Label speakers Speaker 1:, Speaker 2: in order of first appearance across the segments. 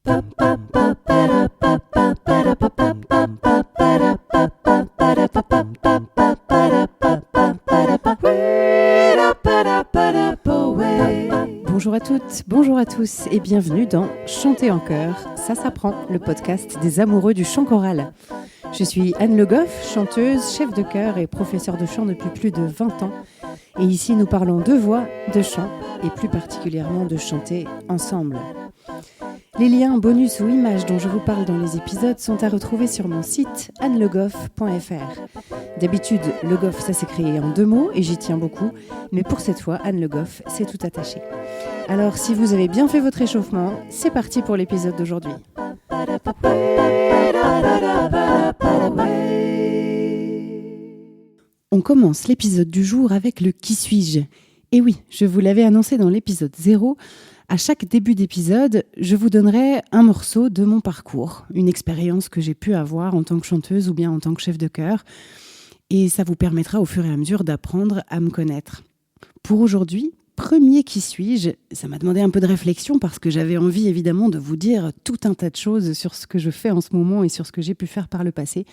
Speaker 1: Bonjour à toutes, bonjour à tous et bienvenue dans Chanter en chœur, ça s'apprend, le podcast des amoureux du chant choral. Je suis Anne Le Goff, chanteuse, chef de chœur et professeure de chant depuis plus de 20 ans. Et ici, nous parlons de voix, de chant et plus particulièrement de chanter ensemble. Les liens, bonus ou images dont je vous parle dans les épisodes sont à retrouver sur mon site annelegoff.fr. D'habitude, Le Goff, ça s'écrit en 2 mots et j'y tiens beaucoup, mais pour cette fois, Anne Le Goff, c'est tout attaché. Alors, si vous avez bien fait votre échauffement, c'est parti pour l'épisode d'aujourd'hui. On commence l'épisode du jour avec le « Qui suis-je ?» Et oui, je vous l'avais annoncé dans l'épisode 0, à chaque début d'épisode, je vous donnerai un morceau de mon parcours, une expérience que j'ai pu avoir en tant que chanteuse ou bien en tant que chef de chœur, et ça vous permettra au fur et à mesure d'apprendre à me connaître. Pour aujourd'hui, premier Qui suis-je ? Ça m'a demandé un peu de réflexion parce que j'avais envie évidemment de vous dire tout un tas de choses sur ce que je fais en ce moment et sur ce que j'ai pu faire par le passé.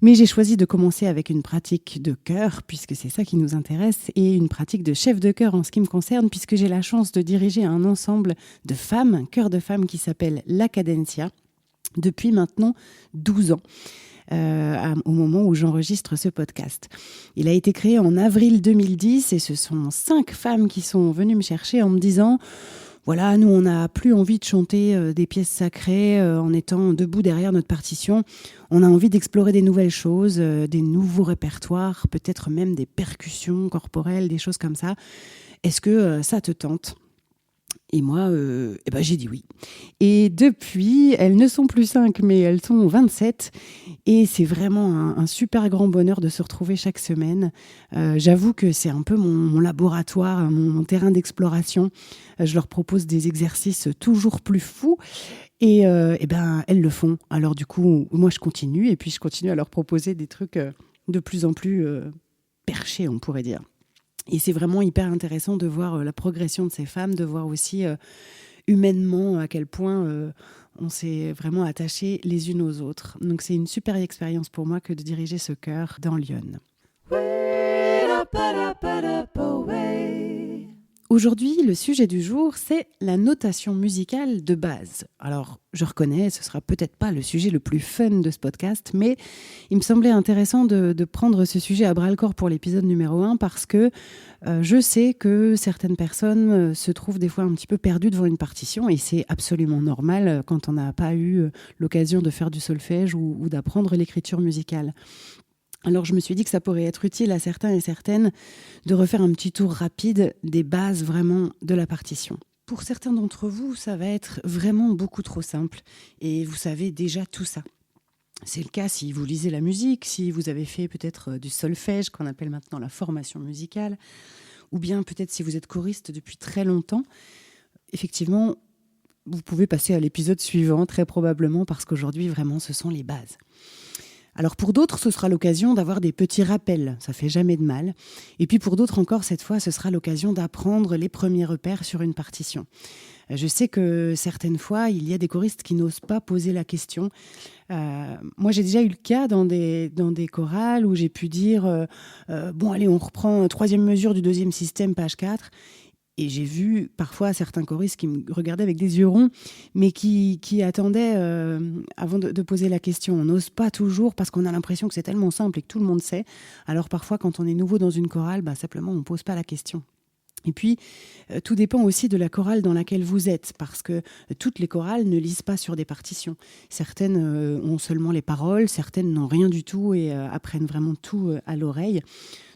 Speaker 1: Mais j'ai choisi de commencer avec une pratique de chœur, puisque c'est ça qui nous intéresse, et une pratique de chef de chœur en ce qui me concerne, puisque j'ai la chance de diriger un ensemble de femmes, un chœur de femmes qui s'appelle La Cadencia, depuis maintenant 12 ans. Au moment où j'enregistre ce podcast. Il a été créé en avril 2010 et ce sont 5 femmes qui sont venues me chercher en me disant « Voilà, nous on n'a plus envie de chanter des pièces sacrées en étant debout derrière notre partition. On a envie d'explorer des nouvelles choses, des nouveaux répertoires, peut-être même des percussions corporelles, des choses comme ça. Est-ce que ça te tente ?» Et moi, j'ai dit oui. Et depuis, elles ne sont plus 5, mais elles sont 27. Et c'est vraiment un super grand bonheur de se retrouver chaque semaine. J'avoue que c'est un peu mon laboratoire, mon terrain d'exploration. Je leur propose des exercices toujours plus fous. Et elles le font. Alors du coup, moi je continue. Et puis je continue à leur proposer des trucs de plus en plus perchés, on pourrait dire. Et c'est vraiment hyper intéressant de voir la progression de ces femmes, de voir aussi humainement à quel point on s'est vraiment attachés les unes aux autres. Donc c'est une super expérience pour moi que de diriger ce chœur dans Lyon. Aujourd'hui, le sujet du jour, c'est la notation musicale de base. Alors, je reconnais, ce sera peut-être pas le sujet le plus fun de ce podcast, mais il me semblait intéressant de prendre ce sujet à bras-le-corps pour l'épisode numéro 1 parce que je sais que certaines personnes se trouvent des fois un petit peu perdues devant une partition et c'est absolument normal quand on n'a pas eu l'occasion de faire du solfège ou d'apprendre l'écriture musicale. Alors je me suis dit que ça pourrait être utile à certains et certaines de refaire un petit tour rapide des bases vraiment de la partition. Pour certains d'entre vous, ça va être vraiment beaucoup trop simple et vous savez déjà tout ça. C'est le cas si vous lisez la musique, si vous avez fait peut-être du solfège qu'on appelle maintenant la formation musicale, ou bien peut-être si vous êtes choriste depuis très longtemps. Effectivement, vous pouvez passer à l'épisode suivant très probablement parce qu'aujourd'hui vraiment ce sont les bases. Alors pour d'autres, ce sera l'occasion d'avoir des petits rappels, ça fait jamais de mal. Et puis pour d'autres encore, cette fois, ce sera l'occasion d'apprendre les premiers repères sur une partition. Je sais que certaines fois, il y a des choristes qui n'osent pas poser la question. Moi, j'ai déjà eu le cas dans des chorales où j'ai pu dire bon, allez, on reprend 3e mesure du 2e système, page 4. Et j'ai vu parfois certains choristes qui me regardaient avec des yeux ronds, mais qui attendaient avant de poser la question. On n'ose pas toujours parce qu'on a l'impression que c'est tellement simple et que tout le monde sait. Alors parfois, quand on est nouveau dans une chorale, simplement on ne pose pas la question. Et puis, tout dépend aussi de la chorale dans laquelle vous êtes, parce que toutes les chorales ne lisent pas sur des partitions. Certaines ont seulement les paroles, certaines n'ont rien du tout et apprennent vraiment tout à l'oreille.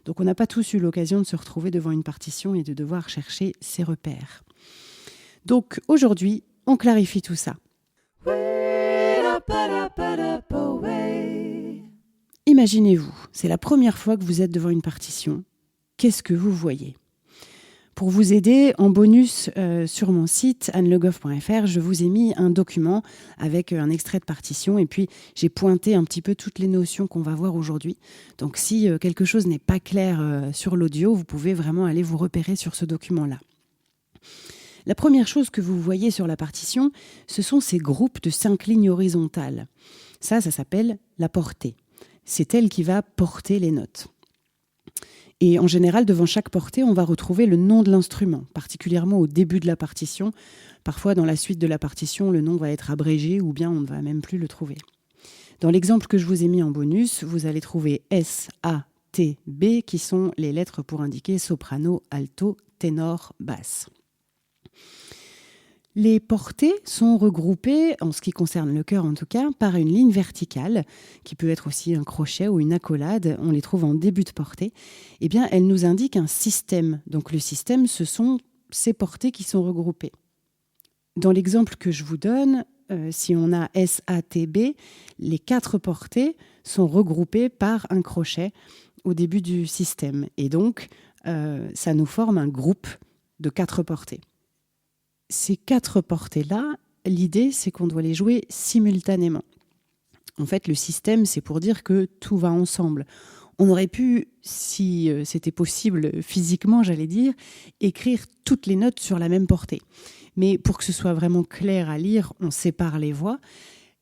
Speaker 1: Donc on n'a pas tous eu l'occasion de se retrouver devant une partition et de devoir chercher ses repères. Donc aujourd'hui, on clarifie tout ça. Imaginez-vous, c'est la première fois que vous êtes devant une partition. Qu'est-ce que vous voyez ? Pour vous aider, en bonus sur mon site annelegoff.fr, je vous ai mis un document avec un extrait de partition et puis j'ai pointé un petit peu toutes les notions qu'on va voir aujourd'hui. Donc si quelque chose n'est pas clair sur l'audio, vous pouvez vraiment aller vous repérer sur ce document-là. La première chose que vous voyez sur la partition, ce sont ces groupes de 5 lignes horizontales. Ça s'appelle la portée. C'est elle qui va porter les notes. Et en général, devant chaque portée, on va retrouver le nom de l'instrument, particulièrement au début de la partition. Parfois, dans la suite de la partition, le nom va être abrégé ou bien on ne va même plus le trouver. Dans l'exemple que je vous ai mis en bonus, vous allez trouver S, A, T, B, qui sont les lettres pour indiquer soprano, alto, ténor, basse. Les portées sont regroupées, en ce qui concerne le chœur en tout cas, par une ligne verticale, qui peut être aussi un crochet ou une accolade, on les trouve en début de portée. Eh bien, elle nous indique un système. Donc le système, ce sont ces portées qui sont regroupées. Dans l'exemple que je vous donne, si on a S, A, T, B, les 4 portées sont regroupées par un crochet au début du système. Et donc, ça nous forme un groupe de 4 portées. Ces 4 portées-là, l'idée, c'est qu'on doit les jouer simultanément. En fait, le système, c'est pour dire que tout va ensemble. On aurait pu, si c'était possible physiquement, j'allais dire, écrire toutes les notes sur la même portée. Mais pour que ce soit vraiment clair à lire, on sépare les voix.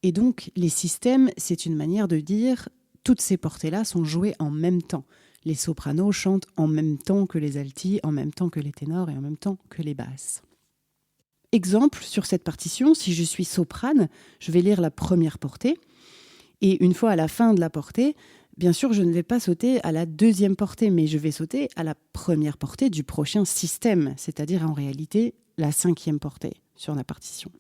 Speaker 1: Et donc, les systèmes, c'est une manière de dire toutes ces portées-là sont jouées en même temps. Les sopranos chantent en même temps que les altis, en même temps que les ténors et en même temps que les basses. Exemple, sur cette partition, si je suis soprane, je vais lire la première portée. Et une fois à la fin de la portée, bien sûr, je ne vais pas sauter à la deuxième portée, mais je vais sauter à la première portée du prochain système, c'est-à-dire en réalité la 5e portée sur la partition.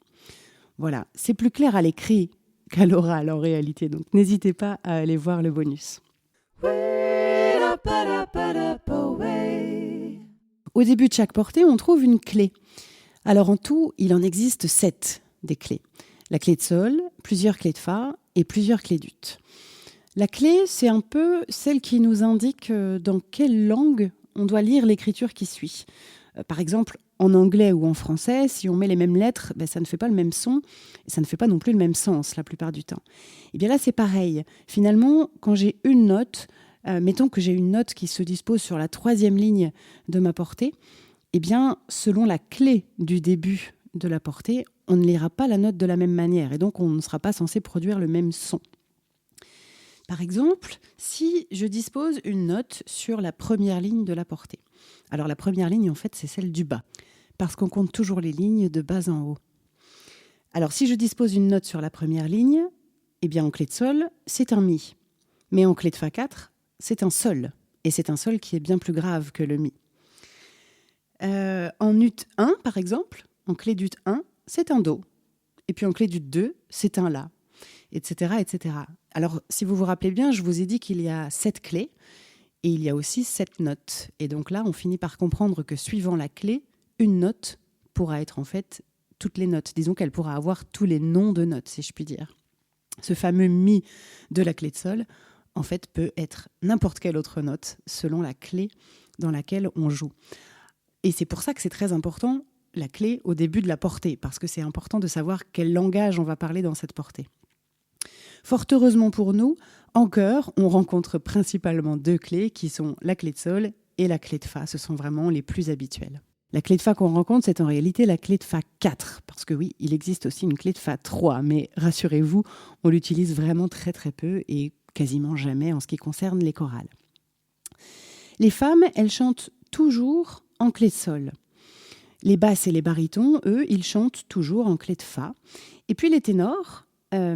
Speaker 1: Voilà, c'est plus clair à l'écrit qu'à l'oral en réalité, donc n'hésitez pas à aller voir le bonus. Au début de chaque portée, on trouve une clé. Alors en tout, il en existe 7 des clés. La clé de sol, plusieurs clés de fa et plusieurs clés d'ut. La clé, c'est un peu celle qui nous indique dans quelle langue on doit lire l'écriture qui suit. Par exemple, en anglais ou en français, si on met les mêmes lettres, ça ne fait pas le même son et ça ne fait pas non plus le même sens la plupart du temps. Et bien là, c'est pareil. Finalement, quand j'ai une note, mettons que j'ai une note qui se dispose sur la 3e ligne de ma portée, eh bien, selon la clé du début de la portée, on ne lira pas la note de la même manière et donc on ne sera pas censé produire le même son. Par exemple, si je dispose une note sur la première ligne de la portée. Alors la première ligne, en fait, c'est celle du bas, parce qu'on compte toujours les lignes de bas en haut. Alors si je dispose une note sur la première ligne, eh bien en clé de sol, c'est un mi. Mais en clé de fa 4, c'est un sol. Et c'est un sol qui est bien plus grave que le mi. En ut 1, par exemple, en clé d'ut 1, c'est un do. Et puis en clé d'ut 2, c'est un la, etc., etc. Alors, si vous vous rappelez bien, je vous ai dit qu'il y a 7 clés et il y a aussi 7 notes. Et donc là, on finit par comprendre que suivant la clé, une note pourra être en fait toutes les notes. Disons qu'elle pourra avoir tous les noms de notes, si je puis dire. Ce fameux mi de la clé de sol, en fait, peut être n'importe quelle autre note selon la clé dans laquelle on joue. Et c'est pour ça que c'est très important, la clé au début de la portée, parce que c'est important de savoir quel langage on va parler dans cette portée. Fort heureusement pour nous, en chœur, on rencontre principalement 2 clés qui sont la clé de sol et la clé de fa. Ce sont vraiment les plus habituelles. La clé de fa qu'on rencontre, c'est en réalité la clé de fa 4, parce que oui, il existe aussi une clé de fa 3, mais rassurez-vous, on l'utilise vraiment très très peu et quasiment jamais en ce qui concerne les chorales. Les femmes, elles chantent toujours en clé de sol. Les basses et les barytons, eux, ils chantent toujours en clé de fa. Et puis les ténors,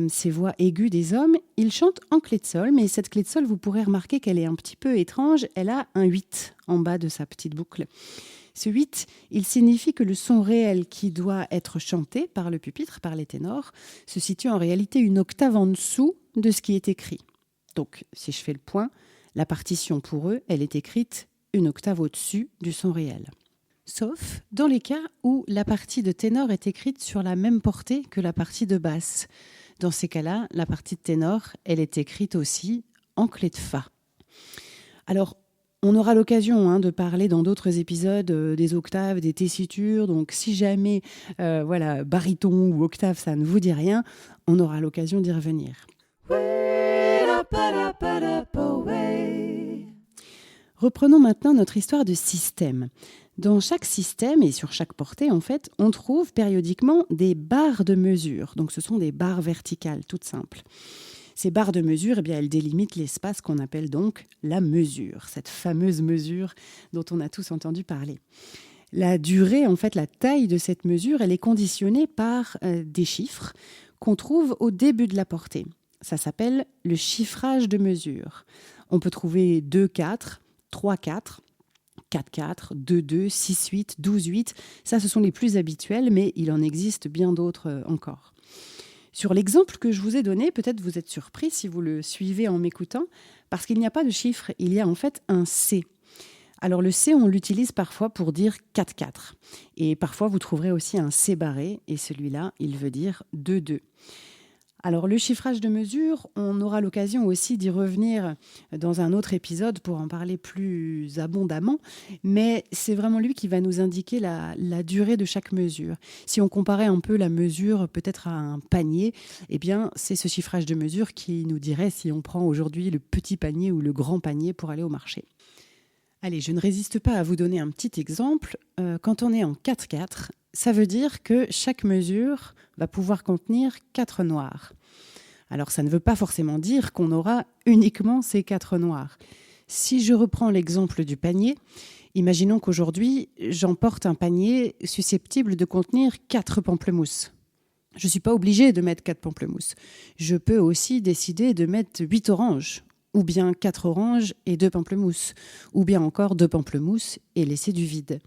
Speaker 1: ces voix aiguës des hommes, ils chantent en clé de sol, mais cette clé de sol, vous pourrez remarquer qu'elle est un petit peu étrange, elle a un 8 en bas de sa petite boucle. Ce 8, il signifie que le son réel qui doit être chanté par le pupitre, par les ténors, se situe en réalité une octave en dessous de ce qui est écrit. Donc, si je fais le point, la partition pour eux, elle est écrite une octave au-dessus du son réel. Sauf dans les cas où la partie de ténor est écrite sur la même portée que la partie de basse. Dans ces cas-là, la partie de ténor, elle est écrite aussi en clé de fa. Alors, on aura l'occasion de parler dans d'autres épisodes des octaves, des tessitures. Donc, si jamais baryton ou octave, ça ne vous dit rien, on aura l'occasion d'y revenir. Reprenons maintenant notre histoire de système. Dans chaque système et sur chaque portée, en fait, on trouve périodiquement des barres de mesure. Donc ce sont des barres verticales, toutes simples. Ces barres de mesure, eh bien, elles délimitent l'espace qu'on appelle donc la mesure, cette fameuse mesure dont on a tous entendu parler. La durée, en fait, la taille de cette mesure, elle est conditionnée par des chiffres qu'on trouve au début de la portée. Ça s'appelle le chiffrage de mesure. On peut trouver 2-4, 3-4, 4-4, 2-2, 6-8, 12-8. Ça, ce sont les plus habituels, mais il en existe bien d'autres encore. Sur l'exemple que je vous ai donné, peut-être vous êtes surpris si vous le suivez en m'écoutant, parce qu'il n'y a pas de chiffre, il y a en fait un C. Alors le C, on l'utilise parfois pour dire 4-4. Et parfois, vous trouverez aussi un C barré, et celui-là, il veut dire 2-2. Alors le chiffrage de mesure, on aura l'occasion aussi d'y revenir dans un autre épisode pour en parler plus abondamment, mais c'est vraiment lui qui va nous indiquer la durée de chaque mesure. Si on comparait un peu la mesure peut-être à un panier, eh bien c'est ce chiffrage de mesure qui nous dirait si on prend aujourd'hui le petit panier ou le grand panier pour aller au marché. Allez, je ne résiste pas à vous donner un petit exemple. Quand on est en 4-4, ça veut dire que chaque mesure va pouvoir contenir 4 noirs. Alors ça ne veut pas forcément dire qu'on aura uniquement ces 4 noirs. Si je reprends l'exemple du panier, imaginons qu'aujourd'hui, j'emporte un panier susceptible de contenir 4 pamplemousses. Je ne suis pas obligée de mettre 4 pamplemousses. Je peux aussi décider de mettre 8 oranges, ou bien 4 oranges et 2 pamplemousses, ou bien encore 2 pamplemousses et laisser du vide.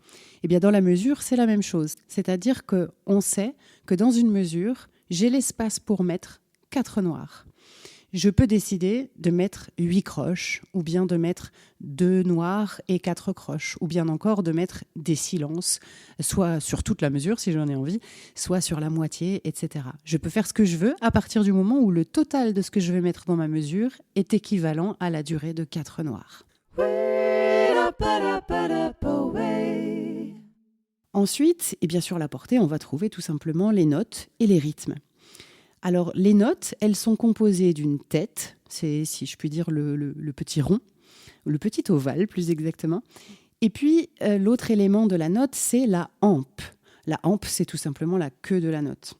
Speaker 1: Eh bien, dans la mesure, c'est la même chose. C'est-à-dire qu'on sait que dans une mesure, j'ai l'espace pour mettre 4 noirs. Je peux décider de mettre 8 croches, ou bien de mettre 2 noirs et 4 croches, ou bien encore de mettre des silences, soit sur toute la mesure si j'en ai envie, soit sur la moitié, etc. Je peux faire ce que je veux à partir du moment où le total de ce que je vais mettre dans ma mesure est équivalent à la durée de 4 noirs. Ensuite, et bien sur la portée, on va trouver tout simplement les notes et les rythmes. Alors, les notes, elles sont composées d'une tête, c'est, si je puis dire, le petit rond, le petit ovale plus exactement. Et puis, l'autre élément de la note, c'est la hampe. La hampe, c'est tout simplement la queue de la note.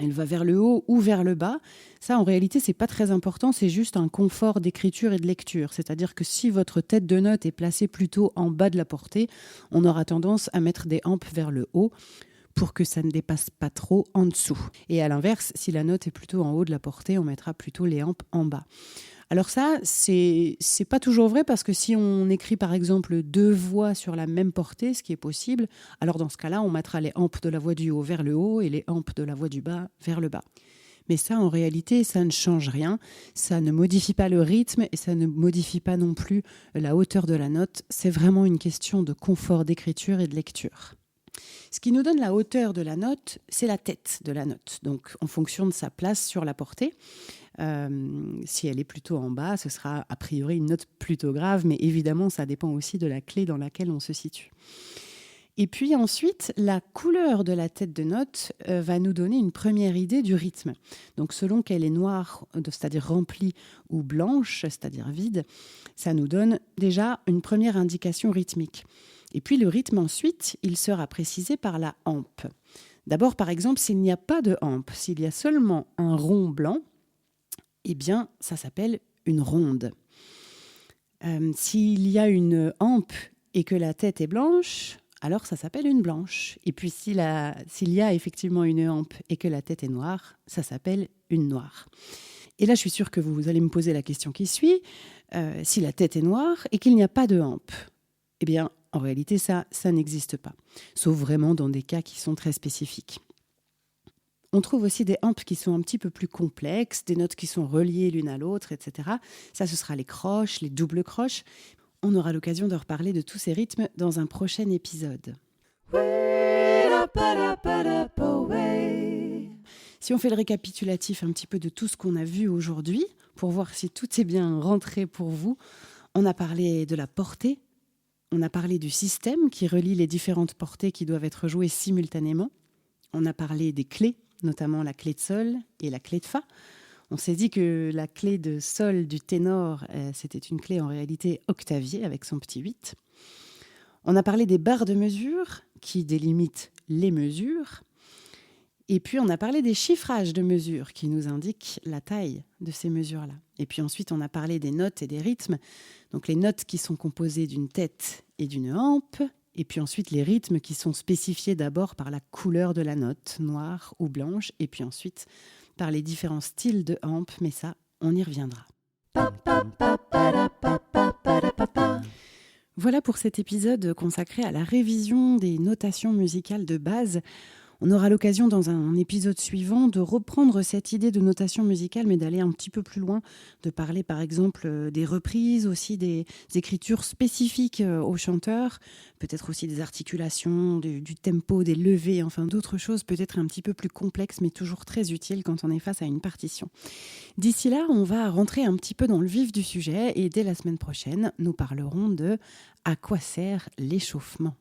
Speaker 1: Elle va vers le haut ou vers le bas. Ça, en réalité, c'est pas très important, c'est juste un confort d'écriture et de lecture. C'est-à-dire que si votre tête de note est placée plutôt en bas de la portée, on aura tendance à mettre des hampes vers le haut, pour que ça ne dépasse pas trop en dessous. Et à l'inverse, si la note est plutôt en haut de la portée, on mettra plutôt les hampes en bas. Alors ça, c'est pas toujours vrai parce que si on écrit par exemple 2 voix sur la même portée, ce qui est possible, alors dans ce cas-là, on mettra les hampes de la voix du haut vers le haut et les hampes de la voix du bas vers le bas. Mais ça, en réalité, ça ne change rien. Ça ne modifie pas le rythme et ça ne modifie pas non plus la hauteur de la note. C'est vraiment une question de confort d'écriture et de lecture. Ce qui nous donne la hauteur de la note, c'est la tête de la note. Donc, en fonction de sa place sur la portée, si elle est plutôt en bas, ce sera a priori une note plutôt grave, mais évidemment, ça dépend aussi de la clé dans laquelle on se situe. Et puis ensuite, la couleur de la tête de note va nous donner une première idée du rythme. Donc, selon qu'elle est noire, c'est-à-dire remplie, ou blanche, c'est-à-dire vide, ça nous donne déjà une première indication rythmique. Et puis le rythme ensuite, il sera précisé par la hampe. D'abord, par exemple, s'il n'y a pas de hampe, s'il y a seulement un rond blanc, eh bien, ça s'appelle une ronde. S'il y a une hampe et que la tête est blanche, alors ça s'appelle une blanche. Et puis s'il y a effectivement une hampe et que la tête est noire, ça s'appelle une noire. Et là, je suis sûre que vous allez me poser la question qui suit. Si la tête est noire et qu'il n'y a pas de hampe, eh bien, en réalité, ça n'existe pas, sauf vraiment dans des cas qui sont très spécifiques. On trouve aussi des hampes qui sont un petit peu plus complexes, des notes qui sont reliées l'une à l'autre, etc. Ça, ce sera les croches, les doubles croches. On aura l'occasion de reparler de tous ces rythmes dans un prochain épisode. Si on fait le récapitulatif un petit peu de tout ce qu'on a vu aujourd'hui, pour voir si tout est bien rentré pour vous, on a parlé de la portée, on a parlé du système qui relie les différentes portées qui doivent être jouées simultanément. On a parlé des clés, notamment la clé de sol et la clé de fa. On s'est dit que la clé de sol du ténor, c'était une clé en réalité octavier avec son petit 8. On a parlé des barres de mesure qui délimitent les mesures. Et puis, on a parlé des chiffrages de mesures qui nous indiquent la taille de ces mesures-là. Et puis ensuite, on a parlé des notes et des rythmes. Donc, les notes qui sont composées d'une tête et d'une hampe. Et puis ensuite, les rythmes qui sont spécifiés d'abord par la couleur de la note, noire ou blanche. Et puis ensuite, par les différents styles de hampe. Mais ça, on y reviendra. Voilà pour cet épisode consacré à la révision des notations musicales de base. On aura l'occasion dans un épisode suivant de reprendre cette idée de notation musicale, mais d'aller un petit peu plus loin, de parler par exemple des reprises, aussi des écritures spécifiques aux chanteurs, peut-être aussi des articulations, du tempo, des levées, enfin d'autres choses peut-être un petit peu plus complexes, mais toujours très utiles quand on est face à une partition. D'ici là, on va rentrer un petit peu dans le vif du sujet et dès la semaine prochaine, nous parlerons de à quoi sert l'échauffement.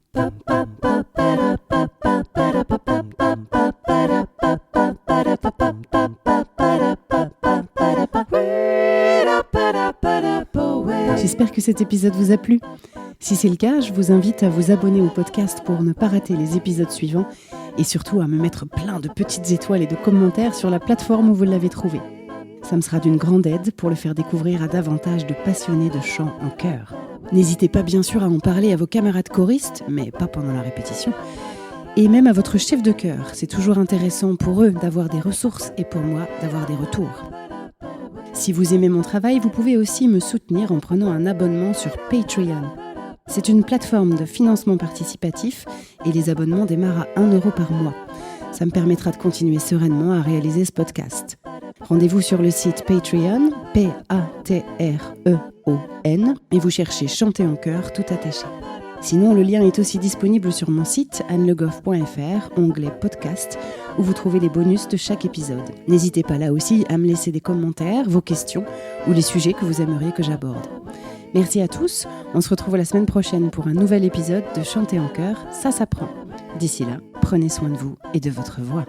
Speaker 1: J'espère que cet épisode vous a plu. Si c'est le cas, je vous invite à vous abonner au podcast pour ne pas rater les épisodes suivants et surtout à me mettre plein de petites étoiles et de commentaires sur la plateforme où vous l'avez trouvé. Ça me sera d'une grande aide pour le faire découvrir à davantage de passionnés de chant en chœur. N'hésitez pas bien sûr à en parler à vos camarades choristes, mais pas pendant la répétition, et même à votre chef de chœur. C'est toujours intéressant pour eux d'avoir des ressources et pour moi d'avoir des retours. Si vous aimez mon travail, vous pouvez aussi me soutenir en prenant un abonnement sur Patreon. C'est une plateforme de financement participatif et les abonnements démarrent à 1 € par mois. Ça me permettra de continuer sereinement à réaliser ce podcast. Rendez-vous sur le site Patreon, Patreon, et vous cherchez Chanter en chœur tout attaché. Sinon, le lien est aussi disponible sur mon site annelegoff.fr, onglet podcast, où vous trouvez les bonus de chaque épisode. N'hésitez pas là aussi à me laisser des commentaires, vos questions ou les sujets que vous aimeriez que j'aborde. Merci à tous, on se retrouve la semaine prochaine pour un nouvel épisode de Chanter en chœur, ça s'apprend. D'ici là, prenez soin de vous et de votre voix.